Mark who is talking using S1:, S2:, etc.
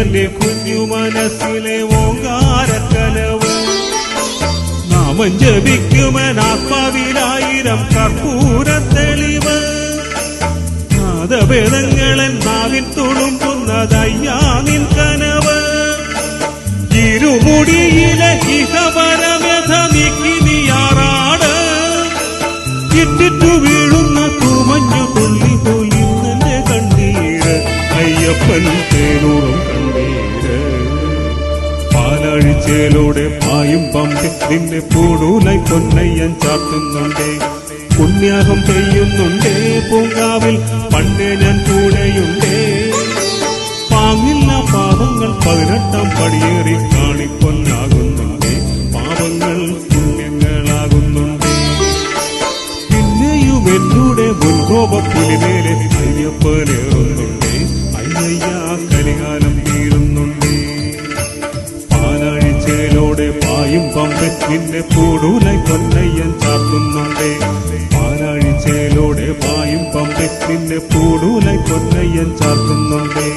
S1: അയ്യപ്പന്റെ കുഞ്ഞു മനസ്സിലെ ഓങ്കാരക്കനവ് നാമം ജപിക്കുമനാത്മാവിലായിരം കർപ്പൂര തെളിവ് നാദവേദങ്ങളൻ നാവിൻ തുളുമ്പുന്നതയ്യാ നിൻ കനവ് ഇരുമുടിയിലെ ഇഹപരമേധ നീക്കി നീയാറാട് ഇറ്റിറ്റു വീഴുന്ന തൂമഞ്ഞു തുള്ളി പോലിന്നെ കണ്ണീര് അയ്യപ്പൻ തേനൂറും കണ്ണീര് പാലാഴിച്ചേലോടെ പായും പമ്പി നിന്നെ പൂടൂലായി പൊന്നയ്യൻ ചാർത്തുന്നുണ്ടേ പുണ്യാഹം പെയ്യുന്നുണ്ടേ പൂങ്കാവിൽ പണ്ടേ ഞാൻ കൂടെയുണ്ടേ പാങ്ങില്ല പാപങ്ങൾ 18-ാം പടിയേറി കാണിപ്പൊന്നാകുന്നുണ്ടേ പാപങ്ങൾ പുണ്യങ്ങളാകുന്നുണ്ടേ പിന്നെയും എന്നൂടെ മുൻകോപപ്പുലിമേലെ അയ്യപ്പനേറുന്നുണ്ടേ അയ്യയ്യ കലികാലം തീരുന്നുണ്ടേ പാലാഴിച്ചേലോടെ പായും പമ്പെ നിന്നെ പൂടൂലായി പൊന്നയ്യൻ ചാർത്തുന്നുണ്ടേ പാലാഴിച്ചേലോടെ പായും പമ്പെ നിന്നെ പൂടൂലായി പൊന്നയ്യൻ ചാർത്തുന്നുണ്ടേ